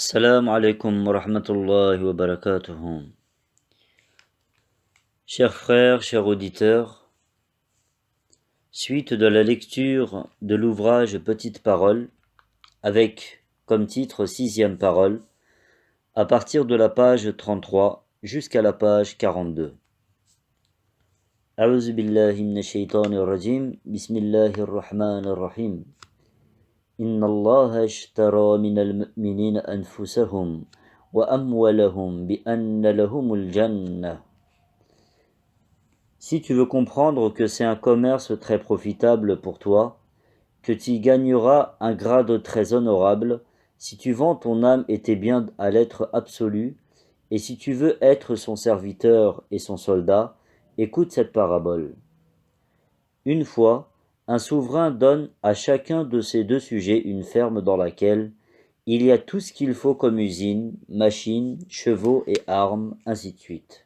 Assalamu alaikum wa rahmatullahi wa barakatuhu. Chers frères, chers auditeurs, suite de la lecture de l'ouvrage Petites Paroles, avec comme titre 6e parole, à partir de la page 33 jusqu'à la page 42. A'udhu billahi minash shaitanir rajim, bismillahir rahmanir rahim. Inna Allah ashtara minal mu'minina anfusahum wa amwalahum bi anna lahumul jannah. Si tu veux comprendre que c'est un commerce très profitable pour toi, que tu y gagneras un grade très honorable, si tu vends ton âme et tes biens à l'être absolu, et si tu veux être son serviteur et son soldat, écoute cette parabole. Une fois, un souverain donne à chacun de ses deux sujets une ferme dans laquelle il y a tout ce qu'il faut comme usine, machines, chevaux et armes, ainsi de suite.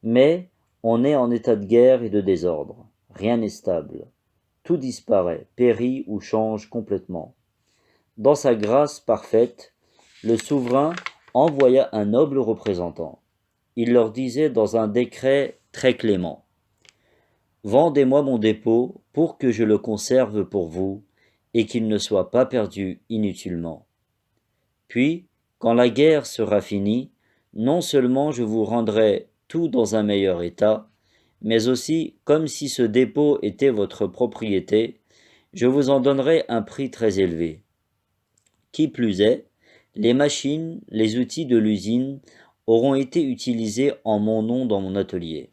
Mais on est en état de guerre et de désordre. Rien n'est stable. Tout disparaît, périt ou change complètement. Dans sa grâce parfaite, le souverain envoya un noble représentant. Il leur disait dans un décret très clément: « Vendez-moi mon dépôt pour que je le conserve pour vous et qu'il ne soit pas perdu inutilement. Puis, quand la guerre sera finie, non seulement je vous rendrai tout dans un meilleur état, mais aussi, comme si ce dépôt était votre propriété, je vous en donnerai un prix très élevé. Qui plus est, les machines, les outils de l'usine auront été utilisés en mon nom dans mon atelier.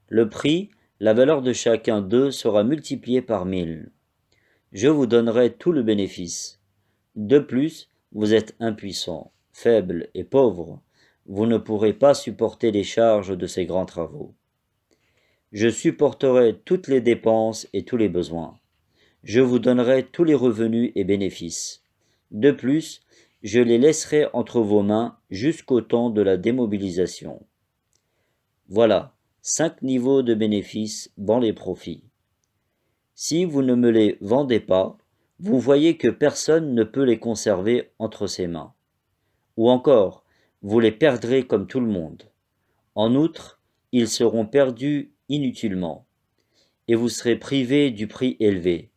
Le prix, la valeur de chacun d'eux sera multipliée par 1000. Je vous donnerai tout le bénéfice. De plus, vous êtes impuissant, faible et pauvre, vous ne pourrez pas supporter les charges de ces grands travaux. Je supporterai toutes les dépenses et tous les besoins. Je vous donnerai tous les revenus et bénéfices. De plus, je les laisserai entre vos mains jusqu'au temps de la démobilisation. Voilà, 5 niveaux de bénéfices dans les profits. Si vous ne me les vendez pas, vous voyez que personne ne peut les conserver entre ses mains. Ou encore, vous les perdrez comme tout le monde. En outre, ils seront perdus inutilement, et vous serez privé du prix élevé.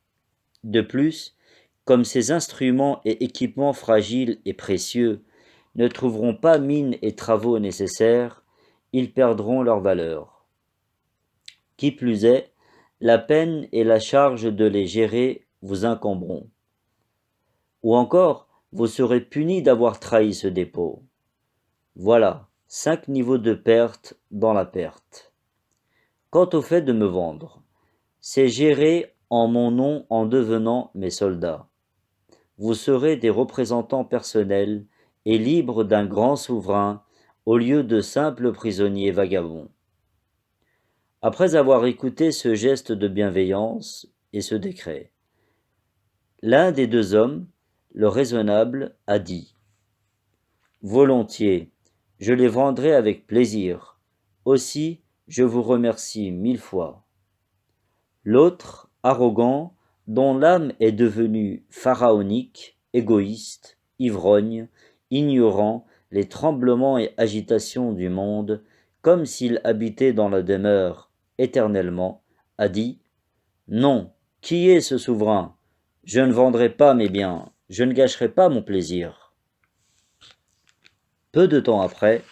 De plus, comme ces instruments et équipements fragiles et précieux ne trouveront pas mine et travaux nécessaires, ils perdront leur valeur. Qui plus est, la peine et la charge de les gérer vous incomberont. Ou encore, vous serez puni d'avoir trahi ce dépôt. Voilà, 5 niveaux de perte dans la perte. Quant au fait de me vendre, c'est gérer en mon nom en devenant mes soldats. Vous serez des représentants personnels et libres d'un grand souverain au lieu de simples prisonniers vagabonds. Après avoir écouté ce geste de bienveillance et ce décret, l'un des deux hommes, le raisonnable, a dit: « Volontiers, je les vendrai avec plaisir. Aussi, je vous remercie 1000 fois. » L'autre, arrogant, dont l'âme est devenue pharaonique, égoïste, ivrogne, ignorant les tremblements et agitations du monde, comme s'il habitait dans la demeure éternellement, a dit: « Non, qui est ce souverain? Je ne vendrai pas mes biens, je ne gâcherai pas mon plaisir. » Peu de temps après,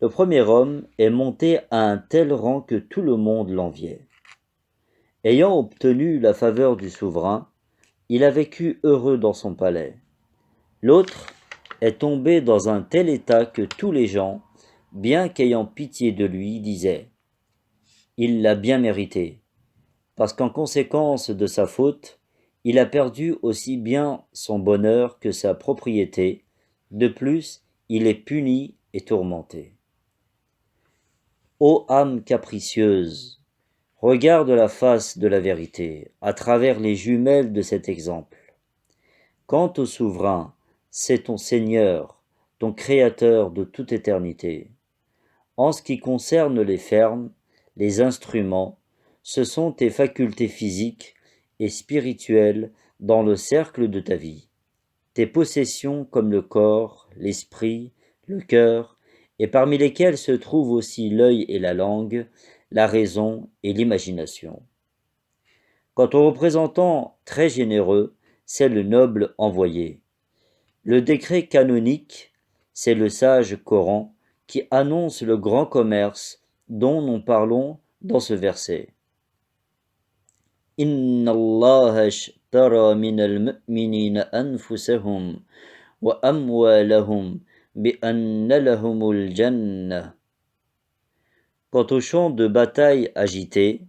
le premier homme est monté à un tel rang que tout le monde l'enviait. Ayant obtenu la faveur du souverain, il a vécu heureux dans son palais. L'autre est tombé dans un tel état que tous les gens, bien qu'ayant pitié de lui, disaient: « Il l'a bien mérité, parce qu'en conséquence de sa faute, il a perdu aussi bien son bonheur que sa propriété. De plus, il est puni et tourmenté. » Ô âme capricieuse, regarde la face de la vérité à travers les jumelles de cet exemple. Quant au souverain, c'est ton Seigneur, ton Créateur de toute éternité. En ce qui concerne les fermes, les instruments, ce sont tes facultés physiques et spirituelles dans le cercle de ta vie. tes possessions comme le corps, l'esprit, le cœur, et parmi lesquels se trouvent aussi l'œil et la langue, la raison et l'imagination. Quant au représentant très généreux, c'est le noble envoyé. Le décret canonique, c'est le sage Coran qui annonce le grand commerce dont nous parlons dans ce verset. Inna Allah ashtara min al-mu'minina anfusahum wa amwalahum bi anna lahumul jannah. Quant au champ de bataille agité,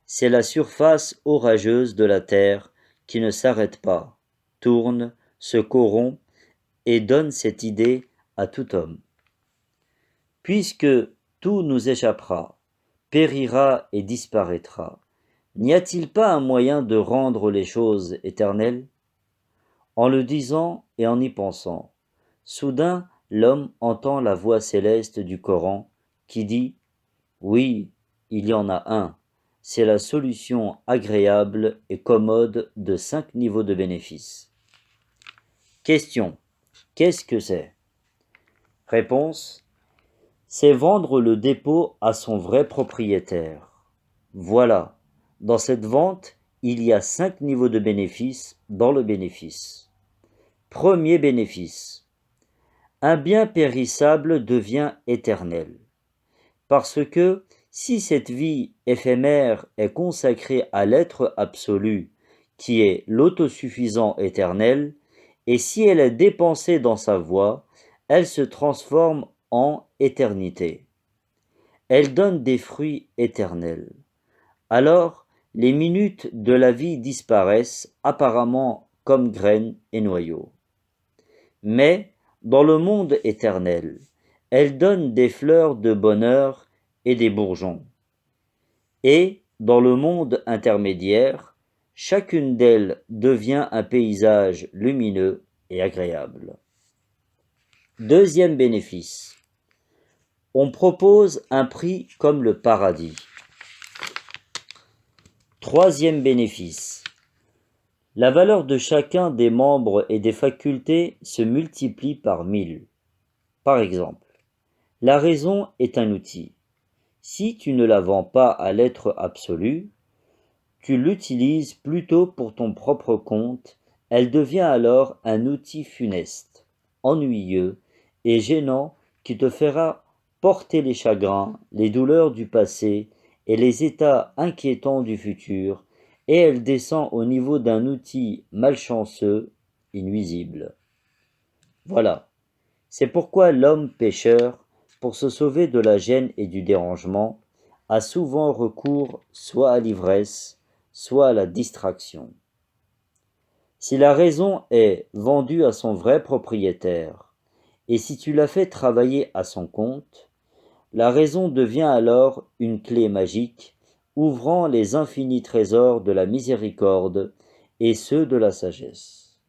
c'est la surface orageuse de la terre qui ne s'arrête pas, tourne, se corrompt et donne cette idée à tout homme. Puisque tout nous échappera, périra et disparaîtra, n'y a-t-il pas un moyen de rendre les choses éternelles? En le disant et en y pensant, soudain l'homme entend la voix céleste du Coran qui dit « Oui, il y en a un, c'est la solution agréable et commode de 5 niveaux de bénéfices. » Question. Qu'est-ce que c'est? Réponse. C'est vendre le dépôt à son vrai propriétaire. Voilà, dans cette vente, il y a 5 niveaux de bénéfices dans le bénéfice. Premier bénéfice. Un bien périssable devient éternel. Parce que si cette vie éphémère est consacrée à l'être absolu, qui est l'autosuffisant éternel, et si elle est dépensée dans sa voie, elle se transforme en éternité. Elle donne des fruits éternels. Alors, les minutes de la vie disparaissent apparemment comme graines et noyaux. Mais, dans le monde éternel, elle donne des fleurs de bonheur et des bourgeons. Et, dans le monde intermédiaire, chacune d'elles devient un paysage lumineux et agréable. Deuxième bénéfice. On propose un prix comme le paradis. Troisième bénéfice. La valeur de chacun des membres et des facultés se multiplie par 1000. Par exemple, la raison est un outil. Si tu ne la vends pas à l'être absolu, tu l'utilises plutôt pour ton propre compte, elle devient alors un outil funeste, ennuyeux et gênant qui te fera porter les chagrins, les douleurs du passé et les états inquiétants du futur, et elle descend au niveau d'un outil malchanceux et nuisible. Voilà, c'est pourquoi l'homme pécheur, pour se sauver de la gêne et du dérangement, a souvent recours soit à l'ivresse, soit à la distraction. Si la raison est vendue à son vrai propriétaire, et si tu la fais travailler à son compte, la raison devient alors une clé magique, ouvrant les infinis trésors de la miséricorde et ceux de la sagesse.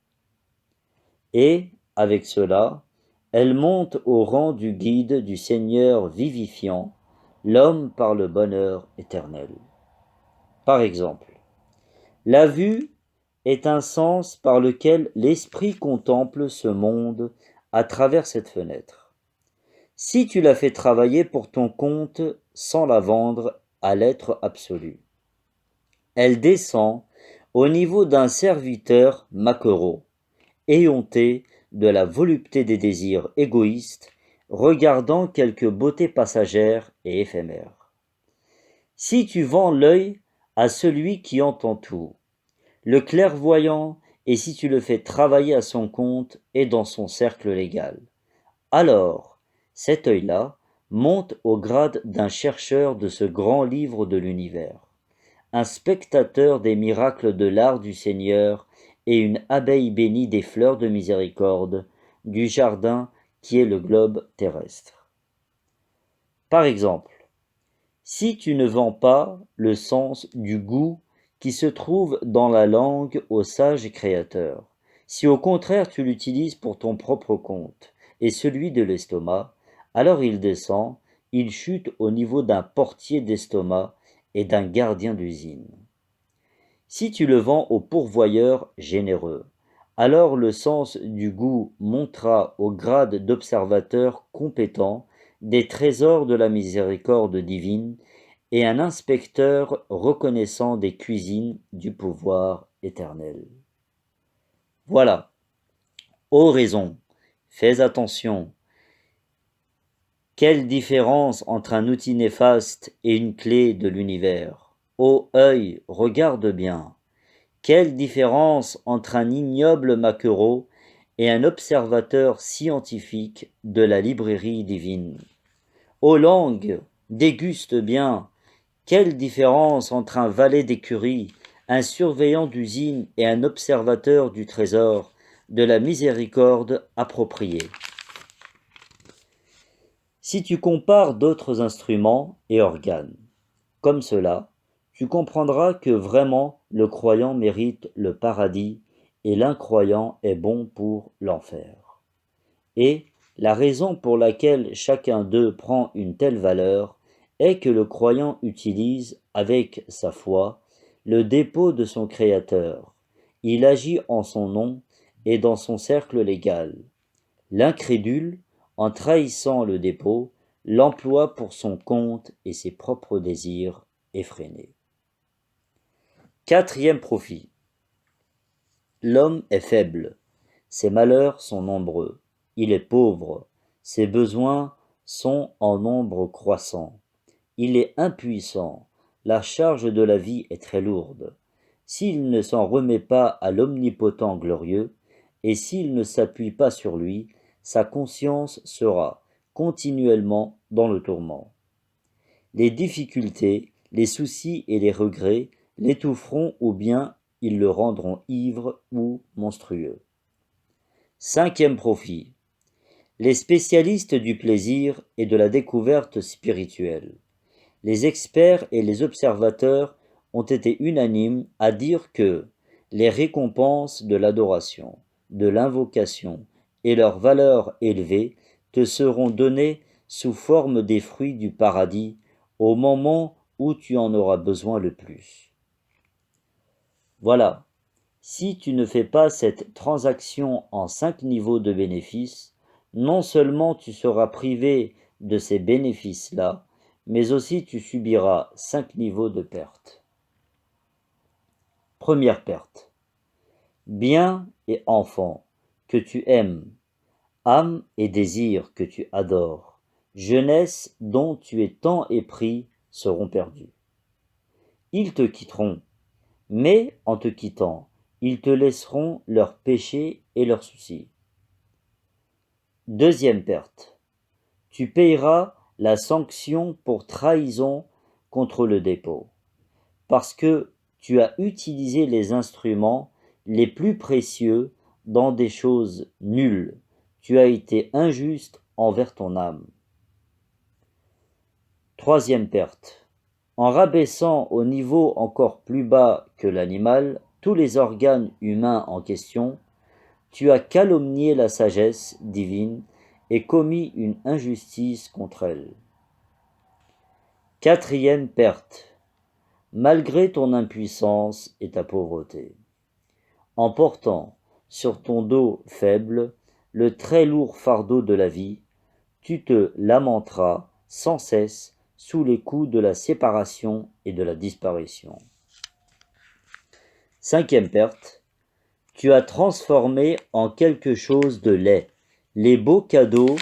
Et, avec cela, elle monte au rang du guide du Seigneur vivifiant, l'homme par le bonheur éternel. Par exemple, la vue est un sens par lequel l'esprit contemple ce monde à travers cette fenêtre. Si tu la fais travailler pour ton compte sans la vendre à l'être absolu, elle descend au niveau d'un serviteur maquereau, éhonté de la volupté des désirs égoïstes, regardant quelques beautés passagères et éphémères. Si tu vends l'œil à celui qui entend tout, le clairvoyant, et si tu le fais travailler à son compte et dans son cercle légal, alors cet œil-là monte au grade d'un chercheur de ce grand livre de l'univers, un spectateur des miracles de l'art du Seigneur et une abeille bénie des fleurs de miséricorde du jardin qui est le globe terrestre. Par exemple, si tu ne vends pas le sens du goût qui se trouve dans la langue au sage créateur, si au contraire tu l'utilises pour ton propre compte et celui de l'estomac, alors il descend, il chute au niveau d'un portier d'estomac et d'un gardien d'usine. Si tu le vends au pourvoyeur généreux, Alors le sens du goût montra au grade d'observateur compétent des trésors de la miséricorde divine et un inspecteur reconnaissant des cuisines du pouvoir éternel. Voilà, ô raison, fais attention. Quelle différence entre un outil néfaste et une clé de l'univers. Ô œil, regarde bien. Quelle différence entre un ignoble maquereau et un observateur scientifique de la librairie divine. Ô langue, déguste bien. Quelle différence entre un valet d'écurie, un surveillant d'usine et un observateur du trésor de la miséricorde appropriée. Si tu compares d'autres instruments et organes, comme cela, tu comprendras que vraiment le croyant mérite le paradis et l'incroyant est bon pour l'enfer. Et la raison pour laquelle chacun d'eux prend une telle valeur est que le croyant utilise, avec sa foi, le dépôt de son Créateur. Il agit en son nom et dans son cercle légal. L'incrédule, en trahissant le dépôt, l'emploie pour son compte et ses propres désirs effrénés. Quatrième profit. L'homme est faible, ses malheurs sont nombreux, il est pauvre, ses besoins sont en nombre croissant, il est impuissant, la charge de la vie est très lourde. S'il ne s'en remet pas à l'Omnipotent glorieux, et s'il ne s'appuie pas sur lui, sa conscience sera continuellement dans le tourment. Les difficultés, les soucis et les regrets l'étoufferont ou bien ils le rendront ivre ou monstrueux. Cinquième profit. Les spécialistes du plaisir et de la découverte spirituelle. Les experts et les observateurs ont été unanimes à dire que les récompenses de l'adoration, de l'invocation et leurs valeurs élevées te seront données sous forme des fruits du paradis au moment où tu en auras besoin le plus. Voilà, si tu ne fais pas cette transaction en 5 niveaux de bénéfices, non seulement tu seras privé de ces bénéfices-là, mais aussi tu subiras 5 niveaux de perte. Première perte. Bien et enfant que tu aimes, âme et désir que tu adores, jeunesse dont tu es tant épris seront perdus. Ils te quitteront, mais en te quittant, ils te laisseront leurs péchés et leurs soucis. Deuxième perte. Tu payeras la sanction pour trahison contre le dépôt, parce que tu as utilisé les instruments les plus précieux dans des choses nulles. Tu as été injuste envers ton âme. Troisième perte. En rabaissant au niveau encore plus bas que l'animal tous les organes humains en question, tu as calomnié la sagesse divine et commis une injustice contre elle. Quatrième perte. Malgré ton impuissance et ta pauvreté, en portant sur ton dos faible le très lourd fardeau de la vie, tu te lamenteras sans cesse sous les coups de la séparation et de la disparition. Cinquième perte. Tu as transformé en quelque chose de laid les beaux cadeaux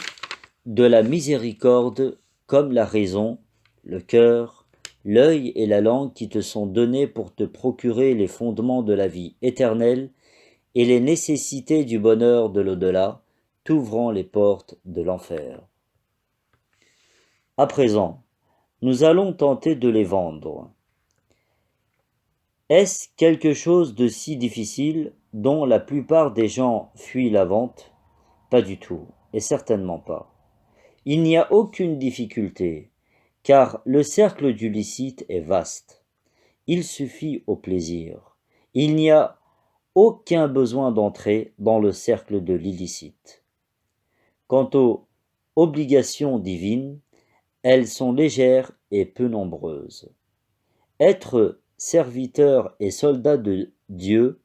de la miséricorde comme la raison, le cœur, l'œil et la langue qui te sont donnés pour te procurer les fondements de la vie éternelle et les nécessités du bonheur de l'au-delà, t'ouvrant les portes de l'enfer. À présent, nous allons tenter de les vendre. Est-ce quelque chose de si difficile dont la plupart des gens fuient la vente? Pas du tout, et certainement pas. Il n'y a aucune difficulté, car le cercle du licite est vaste. Il suffit au plaisir. Il n'y a aucun besoin d'entrer dans le cercle de l'illicite. Quant aux obligations divines, elles sont légères et peu nombreuses. Être serviteur et soldat de Dieu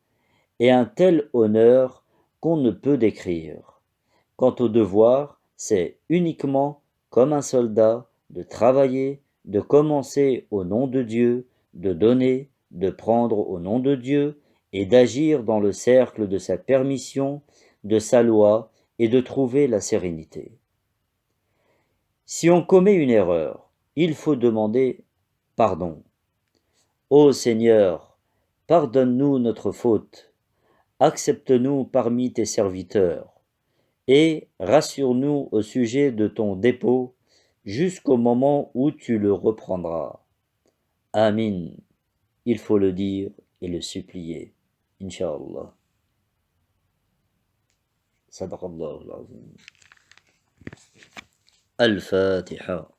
est un tel honneur qu'on ne peut décrire. Quant au devoir, c'est uniquement, comme un soldat, de travailler, de commencer au nom de Dieu, de donner, de prendre au nom de Dieu, et d'agir dans le cercle de sa permission, de sa loi, et de trouver la sérénité. Si on commet une erreur, il faut demander pardon. Ô Seigneur, pardonne-nous notre faute, accepte-nous parmi tes serviteurs, et rassure-nous au sujet de ton dépôt jusqu'au moment où tu le reprendras. Amin. Il faut le dire et le supplier. Inch'Allah. Sadaqallahu al-azim. Al-Fatiha.